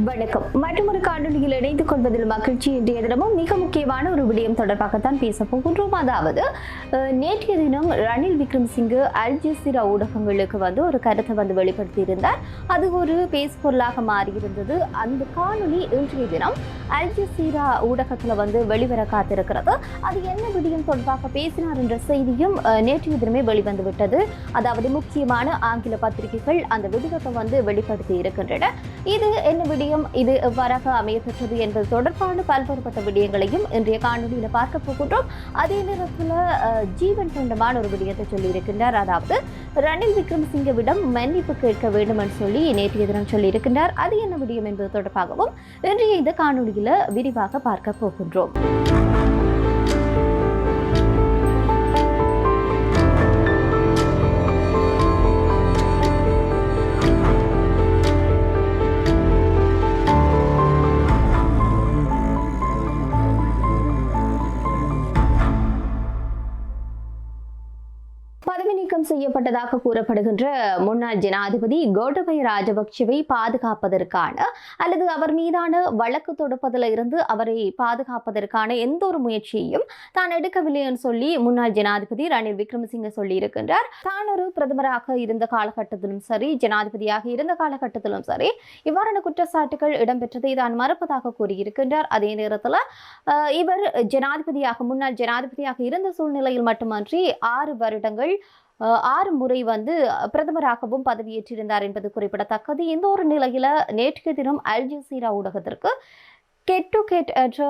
வணக்கம். மற்றொரு காணொலியில் இணைந்து கொள்வதில் மகிழ்ச்சி. இன்றைய தினமும் மிக முக்கியமான ஒரு விடயம் தொடர்பாகத்தான் பேச போகின்றோம். அதாவது நேற்றைய தினம் ரணில் விக்ரமசிங்கே அல் ஜசீரா ஊடகங்களுக்கு ஒரு கருத்தை வெளிப்படுத்தியிருந்தார். அது ஒரு பேசுபொருளாக மாறியிருந்தது. அந்த காணொலி இன்றைய தினம் அல் ஜசீரா ஊடகத்தில் வெளிவர காத்திருக்கிறது. அது என்ன விடயம் தொடர்பாக பேசினார் என்ற செய்தியும் நேற்றைய தினமே வெளிவந்துவிட்டது. அதாவது முக்கியமான ஆங்கில பத்திரிகைகள் அந்த விடயத்தை வெளிப்படுத்தி இருக்கின்றன. இது என்ன விடயம், இது எவ்வாறாக அமையப்பெற்றது என்பது தொடர்பான பல்வேறுபட்ட விடயங்களையும் இன்றைய காணொலியில் பார்க்க போகின்றோம். அதே நேரத்தில் ஜீவன் சொந்தமான ஒரு விடயத்தை சொல்லியிருக்கின்றார். அதாவது ரணில் விக்ரமசிங்கவிடம் மன்னிப்பு கேட்க வேண்டும் என்று சொல்லி நேற்றைய தினம் சொல்லியிருக்கின்றார். அது என்ன விடயம் என்பது தொடர்பாகவும் இன்றைய இந்த காணொலியில் விரிவாக பார்க்க போகின்றோம். பதவி நீக்கம் செய்யப்பட்டதாக கூறப்படுகின்ற முன்னாள் ஜனாதிபதி கோட்டபய ராஜபக்சவை பாதுகாப்பதற்கான அல்லது அவர் மீதான வழக்கு தொடுப்பதில் இருந்து அவரை பாதுகாப்பதற்கான எந்த ஒரு முயற்சியையும் தான் எடுக்கவில்லை என்று சொல்லி முன்னாள் ஜனாதிபதி ரணில் விக்ரமசிங்கே சொல்லியிருக்கின்றார். தான் ஒரு பிரதமராக இருந்த காலகட்டத்திலும் சரி, ஜனாதிபதியாக இருந்த காலகட்டத்திலும் சரி, இவ்வாறான குற்றச்சாட்டுகள் இடம்பெற்றதை தான் மறுப்பதாக கூறியிருக்கின்றார். அதே நேரத்தில் இவர் முன்னாள் ஜனாதிபதியாக இருந்த சூழ்நிலையில் மட்டுமன்றி 6 வருடங்கள் 6 முறை பிரதமராகவும் பதவியேற்றிருந்தார் என்பது குறிப்பிடத்தக்கது. இந்த ஒரு நிலையில நேற்றைய தினம் அல் ஜசீரா ஊடகத்திற்கு கெட் டு கெட் என்ற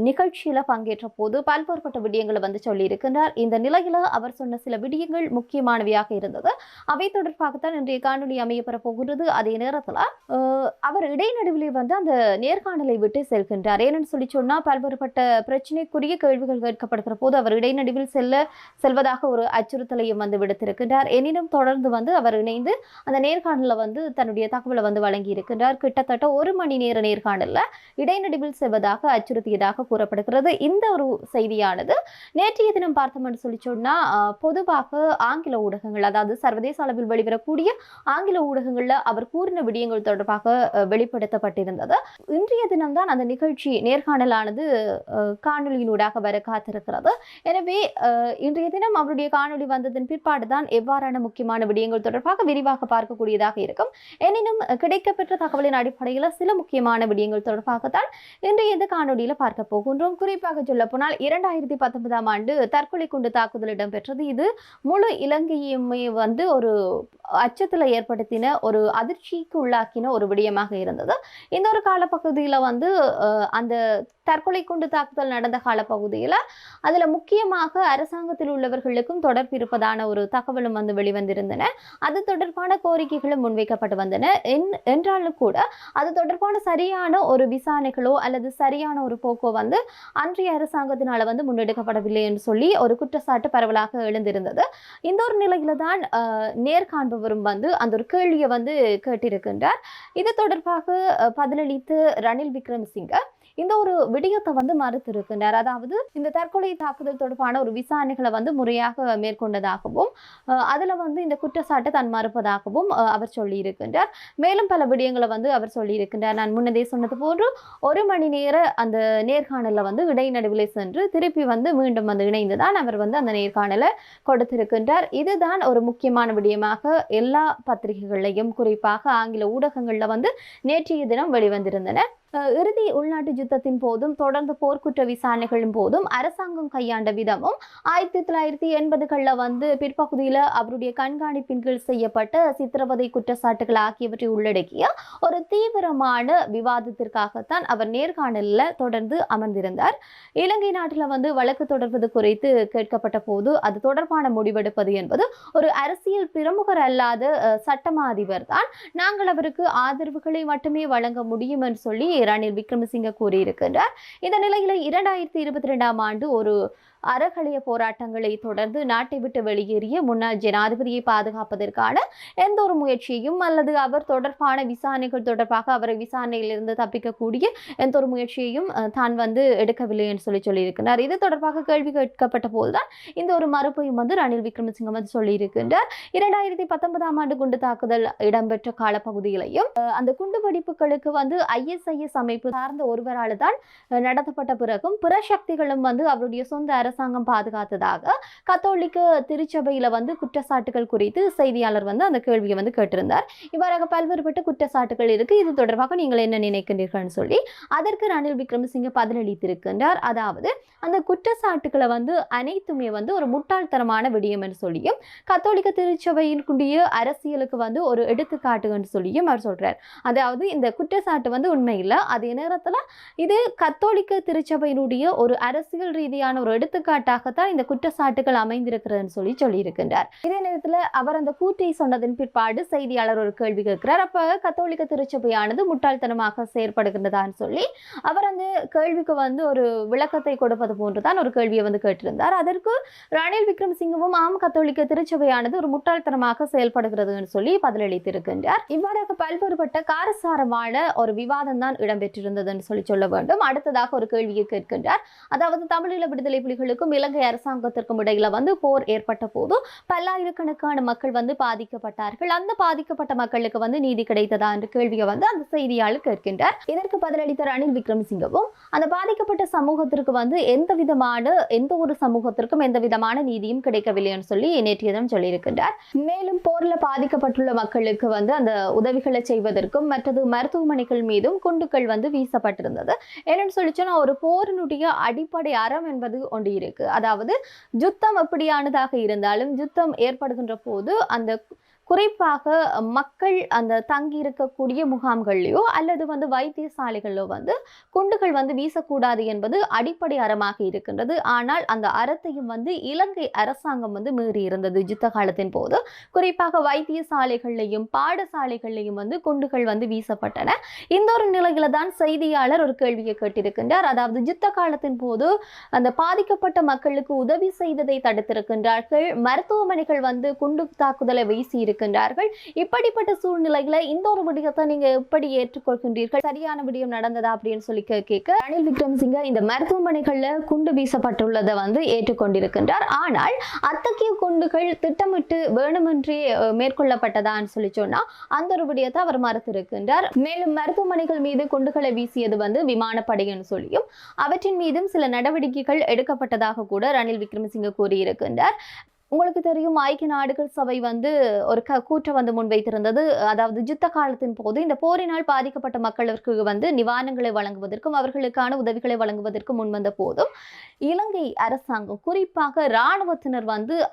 நிகழ்ச்சியில பங்கேற்ற போது பல்வேறுபட்ட விடயங்களை சொல்லியிருக்கின்றார். இந்த நிலையில அவர் சொன்ன சில விடயங்கள் முக்கியமானவையாக இருந்தது. அவை தொடர்பாகத்தான் இன்றைய காணொலி அமையப்பெற போகிறது. அதே நேரத்தில் அவர் இடைநடுவிலே அந்த நேர்காணலை விட்டு செல்கின்றார். ஏன்னு சொல்லி சொன்னா பல்வேறுபட்ட பிரச்சனைக்குரிய கேள்விகள் கேட்கப்படுகிற போது அவர் இடைநடுவில் செல்வதாக ஒரு அச்சுறுத்தலையும் விடுத்திருக்கின்றார். எனினும் தொடர்ந்து அவர் இணைந்து அந்த நேர்காணல தன்னுடைய தகவலை வழங்கி இருக்கின்றார். கிட்டத்தட்ட 1 மணி நேர நேர்காணல்ல இடைநடுவில் செல்வதாக அச்சுறுத்தியதாக கூறப்படுகிறது. இந்த ஒரு செய்தியானது நேற்றைய தினம் பார்த்தோம் என்று சொல்லி சொன்னா பொதுவாக ஆங்கில ஊடகங்கள், அதாவது சர்வதேச அளவில் வெளிவரக்கூடிய ஆங்கில ஊடகங்கள்ல அவர் கூறின விடயங்கள் தொடர்பாக வெளிப்படுத்தப்பட்டிருந்தது. இன்றைய தினம்தான் அந்த நிகழ்ச்சி நேர்காணலானது காணொலியினூடாக வர காத்திருக்கிறது. எனவே இன்றைய தினம் அவருடைய காணொலி வந்ததன் பிற்பாடுதான் எவ்வாறான முக்கியமான விடயங்கள் தொடர்பாக விரிவாக பார்க்கக்கூடியதாக இருக்கும். எனினும் கிடைக்கப்பெற்ற தகவலின் அடிப்படையில் சில முக்கியமான விடயங்கள் தொடர்பாக இன்றைய இந்த காணொலியில பார்க்க போகின்றோம். குறிப்பாக சொல்ல போனால் 2019ஆம் ஆண்டு தற்கொலை குண்டு தாக்குதல் இடம்பெற்றது. இது முழு இலங்கையுமே ஒரு அச்சத்தில் ஏற்படுத்தின, ஒரு அதிர்ச்சிக்கு உள்ளாக்கின ஒரு விடயமாக இருந்தது. இந்த ஒரு காலப்பகுதியில் அந்த தற்கொலை குண்டு தாக்குதல் நடந்த காலப்பகுதியில் அதுல முக்கியமாக அரசாங்கத்தில் உள்ளவர்களுக்கும் தொடர்பு இருப்பதான ஒரு தகவலும் வெளிவந்திருந்தன. அது தொடர்பான கோரிக்கைகளும் முன்வைக்கப்பட்டு வந்தன. என்றாலும் கூட அது தொடர்பான சரியான ஒரு விசாரணைகளோ அல்லது சரியான ஒரு போக்கோ அன்றைய அரசாங்கத்தினால முன்னெடுக்கப்படவில்லை என்று சொல்லி ஒரு குற்றச்சாட்டு பரவலாக எழுந்திருந்தது. இந்த ஒரு நிலையில தான் நேர்காண்பவரும் அந்த ஒரு கேள்வியை கேட்டிருக்கின்றார். இது தொடர்பாக பதிலளித்து ரணில் விக்ரமசிங்கே இந்த ஒரு விடயத்தை மறுத்திருக்கின்றார். அதாவது இந்த தற்கொலை தாக்குதல் தொடர்பான ஒரு விசாரணைகளை முறையாக மேற்கொண்டதாகவும் அதுல இந்த குற்றச்சாட்டை தான் மறுப்பதாகவும் அவர் சொல்லியிருக்கின்றார். மேலும் பல விடயங்களை அவர் சொல்லியிருக்கின்றார். நான் முன்னதே சொன்னது போன்று 1 மணி நேர அந்த நேர்காணல இடைநடுவிலே சென்று திருப்பி மீண்டும் இணைந்துதான் அவர் அந்த நேர்காணலை கொடுத்திருக்கின்றார். இதுதான் ஒரு முக்கியமான விடயமாக எல்லா பத்திரிகைகளையும் குறிப்பாக ஆங்கில ஊடகங்கள்ல நேற்றைய தினம் வெளிவந்திருந்தன. இறுதி உள்நாட்டு யுத்தத்தின் போதும் தொடர்ந்து போர்க்குற்ற விசாரணைகளின் போதும் அரசாங்கம் கையாண்ட விதமும் 1980களில் பிற்பகுதியில் அவருடைய கண்காணிப்பின் கீழ் செய்யப்பட்ட சித்திரவதை குற்றச்சாட்டுகள் ஆகியவற்றை உள்ளடக்கிய ஒரு தீவிரமான விவாதத்திற்காகத்தான் அவர் நேர்காணலில் தொடர்ந்து அமர்ந்திருந்தார். இலங்கை நாட்டில் வழக்கு தொடர்வது குறித்து கேட்கப்பட்ட போது அது தொடர்பான முடிவெடுப்பது என்பது ஒரு அரசியல் பிரமுகர் அல்லாத சட்டமா அதிபர் தான். நாங்கள் அவருக்கு ஆதரவுகளை மட்டுமே வழங்க முடியும் என்று சொல்லி ரணில் விக்ரமசிங்கே கூறியிருக்கின்றார். இந்த நிலையில் 2022ஆம் ஆண்டு ஒரு அறகலைய போராட்டங்களை தொடர்ந்து நாட்டை விட்டு வெளியேறிய முன்னாள் ஜனாதிபதியை பாதுகாப்பதற்கான எந்த ஒரு முயற்சியையும் அல்லது அவர் தொடர்பான விசாரணைகள் தொடர்பாக அவரை விசாரணையிலிருந்து தப்பிக்கக்கூடிய எந்த ஒரு முயற்சியையும் தான் எடுக்கவில்லை என்று சொல்லியிருக்கிறார். இது தொடர்பாக கேள்வி கேட்கப்பட்ட போதுதான் இந்த ஒரு மறுப்பையும் ரணில் விக்ரமசிங்க சொல்லியிருக்கின்றார். 2019ஆம் ஆண்டு குண்டு தாக்குதல் இடம்பெற்ற காலப்பகுதியிலையும் அந்த குண்டுவெடிப்புகளுக்கு ISIS அமைப்பு சார்ந்த ஒருவரால் தான் நடத்தப்பட்ட பிறகும் பிற சக்திகளும் அவருடைய சொந்த அரசாங்கம் பாதுகாத்ததாக கத்தோலிக்க திருச்சபையில குற்றச்சாட்டுகள் குறித்து செய்தியாளர் அந்த கேள்வியை கேட்டிருந்தார். இவ்வாறாக பல்வேறுபட்ட குற்றச்சாட்டுகள் இருக்கு. இது தொடர்பாக நீங்கள் என்ன நினைக்கின்றீர்கள் சொல்லி அதற்கு ரணில் விக்ரமசிங்க பதிலளித்திருக்கின்றார். அதாவது அந்த குற்றச்சாட்டுகளை அனைத்துமே ஒரு முட்டாள்தனமான விடயம் என்று சொல்லியும் கத்தோலிக்க திருச்சபையினுடைய அரசியலுக்கு ஒரு எடுத்துக்காட்டு என்று சொல்லியும் அவர் சொல்றார். அதாவது இந்த குற்றச்சாட்டு உண்மை இல்லை, அதே நேரத்தில் இது கத்தோலிக்க திருச்சபையினுடைய ஒரு அரசியல் ரீதியான ஒரு எடுத்துக்காட்டாகத்தான் இந்த குற்றச்சாட்டுகள் அமைந்திருக்கிறதுன்னு சொல்லியிருக்கின்றார். இதே நேரத்தில் அவர் அந்த கூற்றை சொன்னதன் பிற்பாடு செய்தியாளர் ஒரு கேள்வி கேட்கிறார். அப்ப கத்தோலிக்க திருச்சபையானது முட்டாள்தனமாக செயற்படுகின்றதான்னு சொல்லி அவர் அந்த கேள்விக்கு ஒரு விளக்கத்தை கொடுப்பது போன்றுதான் ஒரு கேள்வியை கேட்டிருந்தார். அதற்கு ரணில் விக்ரமசிங்கவும் ஆம், கத்தோலிக்க திருச்சபையானது ஒரு முட்டாள்தனமாக செயல்படுகிறதுன்னு சொல்லி பதிலளித்திருக்கின்றார். இவ்வாறாக பல்வேறுபட்ட காரசாரமான ஒரு விவாதம் தான் இடம்பெற்றிருந்ததுன்னு சொல்ல வேண்டும். அடுத்ததாக ஒரு கேள்வியை கேட்கின்றார். அதாவது தமிழீழ விடுதலை புலிகளுக்கும் இலங்கை அரசாங்கத்திற்கும் இடையில போர் ஏற்பட்ட போது பல்லாயிரக்கணக்கான மக்கள் பாதிக்கப்பட்டார்கள். அந்த பாதிக்கப்பட்ட மக்களுக்கு நீதி கிடைத்ததா என்ற கேள்வியை அந்த செய்தியாளர் கேட்கின்றார். இதற்கு பதிலளித்த ரணில் விக்ரமசிங்கவும் அந்த பாதிக்கப்பட்ட சமூகத்திற்கு எந்த ஒரு சமூகத்திற்கும் எந்த விதமான நீதியும் கிடைக்கவில்லைன்னு சொல்லி நேற்றைய தினம் சொல்லியிருக்கின்றார். மேலும் போர்ல பாதிக்கப்பட்டுள்ள மக்களுக்கு அந்த உதவிகளை செய்வதற்கும் மற்றது மருத்துவமனைகள் மீதும் குண்டுகள் வீசப்பட்டிருந்தது. என்னன்னு சொல்லிச்சோன்னா ஒரு போரினுடைய அடிப்படை அறம் என்பது ஒன்று இருக்கு. அதாவது யுத்தம் எப்படியானதாக இருந்தாலும் யுத்தம் ஏற்படுகின்ற போது அந்த குறிப்பாக மக்கள் அந்த தங்கி இருக்கக்கூடிய முகாம்கள்லையோ அல்லது வைத்தியசாலைகளிலோ குண்டுகள் வீசக்கூடாது என்பது அடிப்படை அறமாக இருக்கின்றது. ஆனால் அந்த அறத்தையும் இலங்கை அரசாங்கம் மீறி இருந்தது. யுத்த காலத்தின் போது குறிப்பாக வைத்தியசாலைகள்லையும் பாடசாலைகள்லையும் குண்டுகள் வீசப்பட்டன. இந்த ஒரு நிலையில தான் செய்தியாளர் ஒரு கேள்வியை கேட்டிருக்கின்றார். அதாவது யுத்த காலத்தின் போது அந்த பாதிக்கப்பட்ட மக்களுக்கு உதவி செய்ததை தடுத்திருக்கின்றார்கள். மருத்துவமனைகள் குண்டு தாக்குதலை வீசி இருக்கின்றார்கள். இப்படிப்பட்ட சூழ்நிலையில இந்த ஒரு விடயத்தை நீங்க எப்படி ஏற்றுக்கொள்கின்றீர்கள்? சரியான விடயம் நடந்ததா அப்படின்னு சொல்லி கேட்க ரணில் விக்ரமசிங்க இந்த மருத்துவமனைகள்ல குண்டு வீசப்பட்டுள்ளதை ஏற்றுக்கொண்டிருக்கின்றார். ஆனால் அத்தகைய குண்டுகள் திட்டமிட்டு வேணுமென்றே மேற்கொள்ளப்பட்டதான்னு சொல்லி சொன்னா அந்த ஒரு விடயத்தை அவர் மறுத்திருக்கின்றார். மேலும் மருத்துவமனைகள் மீது குண்டுகளை வீசியது விமானப்படைன்னு சொல்லியும் அவற்றின் மீதும் சில நடவடிக்கைகள் எடுக்கப்பட்டதாக கூட ரணில் விக்ரமசிங்க கூறியிருக்கின்றார். உங்களுக்கு தெரியும், ஐக்கிய நாடுகள் சபை ஒரு கூற்றை முன்வைத்திருந்தது. அதாவது யுத்த காலத்தின் போது இந்த போரினால் பாதிக்கப்பட்ட மக்களுக்கு நிவாரணங்களை வழங்குவதற்கும் அவர்களுக்கான உதவிகளை வழங்குவதற்கும் முன்வந்த போதும் இலங்கை அரசாங்கம் குறிப்பாக இராணுவத்தினர்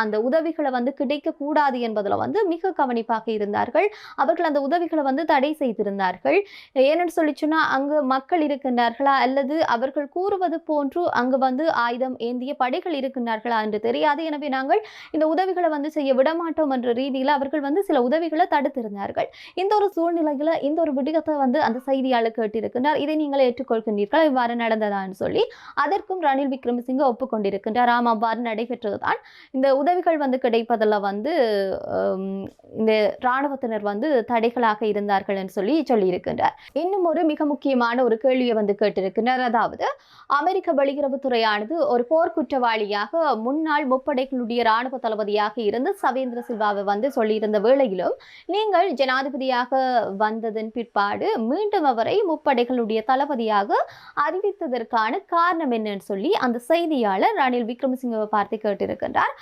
அந்த உதவிகளை கிடைக்க கூடாது என்பதில் மிக கவனிப்பாக இருந்தார்கள். அவர்கள் அந்த உதவிகளை தடை செய்திருந்தார்கள். ஏன்னு சொல்லி சொன்னா அங்கு மக்கள் இருக்கின்றார்களா அல்லது அவர்கள் கூறுவது போன்று அங்கு ஆயுதம் ஏந்திய படைகள் இருக்கின்றார்களா என்று தெரியாது. எனவே நாங்கள் இந்த உதவிகளை செய்ய விடமாட்டோம் என்ற ரீதியில் அவர்கள் சில உதவிகளை தடுத்திருந்தார்கள். இந்த ஒரு சூழ்நிலையில இந்த ஒரு விடயத்தை அந்த செய்தியாளர் கேட்டிருக்கின்றார். இதை நீங்கள் ஏற்றுக்கொள்கின்றீர்கள், இவ்வாறு நடந்ததான்னு சொல்லி அதற்கும் ரணில் விக்ரமசிங்க ஒப்புக்கொண்டிருக்கின்றார். ஆம், அவ்வாறு நடைபெற்றதுதான். இந்த உதவிகள் கிடைப்பதில் இந்த இராணுவத்தினர் தடைகளாக இருந்தார்கள் என்று சொல்லியிருக்கின்றார். இன்னும் ஒரு மிக முக்கியமான ஒரு கேள்வியை கேட்டிருக்கின்றார். அதாவது அமெரிக்க வெளியுறவுத்துறையானது ஒரு போர்க்குற்றவாளியாக முன்னாள் முப்படைகளுடைய இராணுவ தளபதியாக இருந்து சவேந்திர சில்வாவை சொல்லியிருந்த வேளையிலும் நீங்கள் ஜனாதிபதியாக வந்ததன் பிற்பாடு மீண்டும் அவரை முப்படைகளுடைய தளபதியாக அறிவித்ததற்கான காரணம் என்னன்னு சொல்லி அந்த செய்தியாளர் ரணில் விக்ரமசிங்கவை பார்த்து கேட்டிருக்கின்றார்.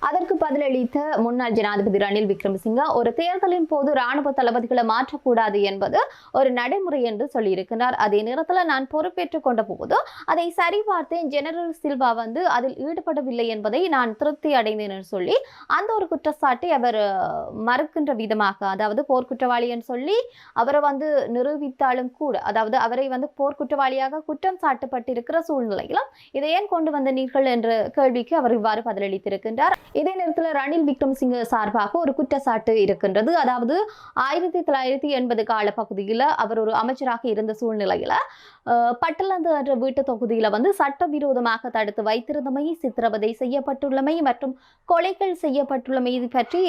அதற்கு பதிலளித்த முன்னாள் ஜனாதிபதி ரணில் விக்ரமசிங்க ஒரு தேர்தலின் போது இராணுவ தளபதிகளை மாற்றக்கூடாது என்பது ஒரு நடைமுறை என்று சொல்லியிருக்கிறார். அதே நேரத்தில் நான் பொறுப்பேற்றுக் கொண்ட போது அதை சரிபார்த்தேன். ஜெனரல் சில்வா அதில் ஈடுபடவில்லை என்பதை நான் திருப்தி அடைந்தேன் என்று சொல்லி அந்த ஒரு குற்றச்சாட்டை அவர் மறுக்கின்ற விதமாக, அதாவது போர்க்குற்றவாளி என்று சொல்லி அவரை வந்து நிரூபித்தாலும் கூட, அதாவது அவரை வந்து போர்க்குற்றவாளியாக குற்றம் சாட்டப்பட்டிருக்கிற சூழ்நிலையிலும் இதை ஏன் கொண்டு வந்த நீர்கள் என்ற கேள்விக்கு அவர் இவ்வாறு பதிலளித்திருக்கின்றார். இதே நேரத்தில் ரணில் விக்ரமசிங்க சார்பாக ஒரு குற்றச்சாட்டு இருக்கின்றது. அதாவது 1980 கால பகுதியில் அவர் ஒரு அமைச்சராக இருந்த சூழ்நிலையில பட்டலந்து என்ற வீட்டு தொகுதியில வந்து சட்டவிரோதமாக தடுத்து வைத்திருந்தமை, சித்திரவதை செய்யப்பட்டுள்ளமை மற்றும் கொலைகள் செய்யப்பட்டுள்ளமை பற்றி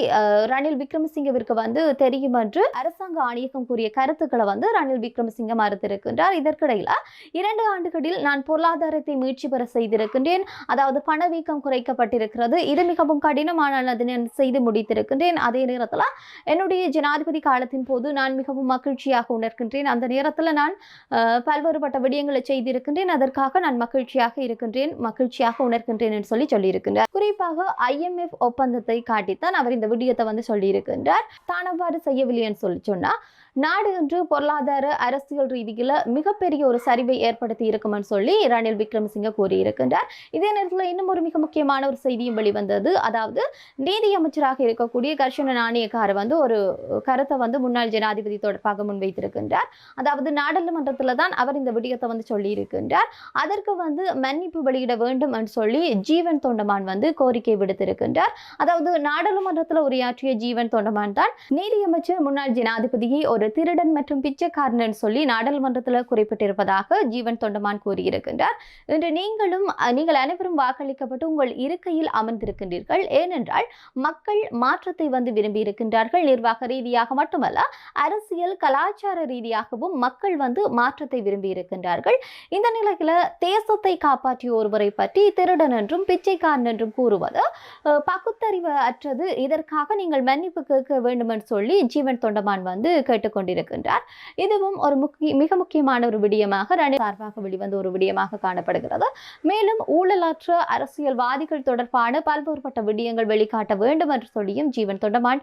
ரணில் விக்ரமசிங்கவிற்கு வந்து தெரியும் என்று அரசாங்க ஆணையகம் கூறிய கருத்துக்களை வந்து ரணில் விக்ரமசிங்க மறுத்திருக்கின்றார். இதற்கிடையில 2 ஆண்டுகளில் நான் பொருளாதாரத்தை மீட்சி பெற செய்திருக்கின்றேன், அதாவது பணவீக்கம் குறைக்கப்பட்டிருக்கிறது, இது மிகவும் கடினமானது செய்து முடித்திருக்கின்றேன். அதே நேரத்தில் என்னுடைய ஜனாதிபதி காலத்தின் போது நான் மிகவும் மகிழ்ச்சியாக உணர்கின்றேன், அந்த நேரத்தில் நான் பல்வேறுபட்ட விடயங்களை செய்திருக்கின்றேன், அதற்காக நான் மகிழ்ச்சியாக உணர்கின்றேன் என்று சொல்லியிருக்கின்றார். குறிப்பாக IMF ஒப்பந்தத்தை காட்டித்தான் அவர் இந்த விடயத்தை வந்து சொல்லியிருக்கின்றார். தான் அவ்வாறு செய்யவில்லை என்று சொன்னா நாடு என்று பொருளாதார அரசியல் ரீதியில் மிகப்பெரிய ஒரு சரிவை ஏற்படுத்தி இருக்கும் சொல்லி ரணில் விக்ரமசிங்க கூறியிருக்கின்றார். இதே நேரத்தில் இன்னும் ஒரு மிக முக்கியமான ஒரு செய்தியும் வெளிவந்தது. அதாவது நீதி அமைச்சராக இருக்கக்கூடிய கர்ஷன நாணயக்கார வந்து ஒரு கருத்தை வந்து முன்னாள் ஜனாதிபதி தொடர்பாக முன்வைத்திருக்கின்றார். அதாவது நாடாளுமன்றத்தில் தான் அவர் இந்த விடயத்தை வந்து சொல்லியிருக்கின்றார். அதற்கு வந்து மன்னிப்பு வெளியிட வேண்டும் என்று சொல்லி ஜீவன் தொண்டமான் வந்து கோரிக்கை விடுத்திருக்கின்றார். அதாவது நாடாளுமன்றத்தில் உரையாற்றிய ஜீவன் தொண்டமான் தான் நீதியமைச்சர் முன்னாள் ஜனாதிபதியை ஒரு திருடன் மற்றும் பிச்சைக்காரன் சொல்லி நாடாளுமன்றத்தில் குறிப்பிட்டிருப்பதாக ஜீவன் தொண்டமான் கூறியிருக்கின்றார். இன்று நீங்கள் அனைவரும் வாக்களிக்கப்பட்டு உங்கள் இருக்கையில் அமர்ந்திருக்கின்றீர்கள். ஏனென்றால் மக்கள் மாற்றத்தை வந்து விரும்பி இருக்கின்றார்கள். நிர்வாக ரீதியாக மட்டுமல்ல, அரசியல் கலாச்சார ரீதியாகவும் மக்கள் வந்து மாற்றத்தை விரும்பி இருக்கின்றார்கள். இந்த நிலையில தேசத்தை காப்பாற்றிய ஒருவரை பற்றி திருடன் என்றும் பிச்சைக்காரன் என்றும் கூறுவது பகுத்தறிவு அற்றது. இதற்காக நீங்கள் மன்னிப்பு கேட்க வேண்டும் என்று சொல்லி ஜீவன் தொண்டமான் வந்து கேட்டுக்கொண்டிருக்கின்றார். இதுவும் ஒரு மிக முக்கியமான ஒரு விடயமாக ரணில் சார்பாக வெளிவந்த ஒரு விடயமாக காணப்படுகிறது. மேலும் ஊழலற்ற அரசியல்வாதிகள் தொடர்பான பல்வேறுபட்ட விடயங்கள் வெளிக்காட்ட வேண்டும் என்று சொல்லியும் ஜீவன் தொண்டமான்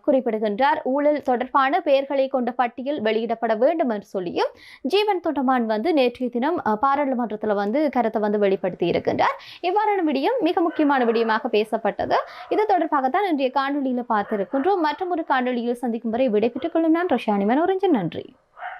குறிப்பிடுகின்றார். ஊழல் தொடர்பான பெயர்களை கொண்ட பட்டியல் வெளியிடப்பட வேண்டும் என்று சொல்லியும் ஜீவன் தொண்டமான் வந்து நேற்றைய தினம் பாராளுமன்றத்தில் வந்து கருத்தை வந்து வெளிப்படுத்தி இருக்கின்றார். இவ்வாறான விடயம் மிக முக்கியமான விடயமாக பேசப்பட்டது. இது தொடர்பாகத்தான் இன்றைய காணொலியில் பார்த்திருக்கின்றோம். மற்றும் ஒரு காணொலியில் சந்திக்கும் வரை விடைபெற்றுக் கொள்ளும் நான் ரோஷியானி மனோரஞ்சன். நன்றி.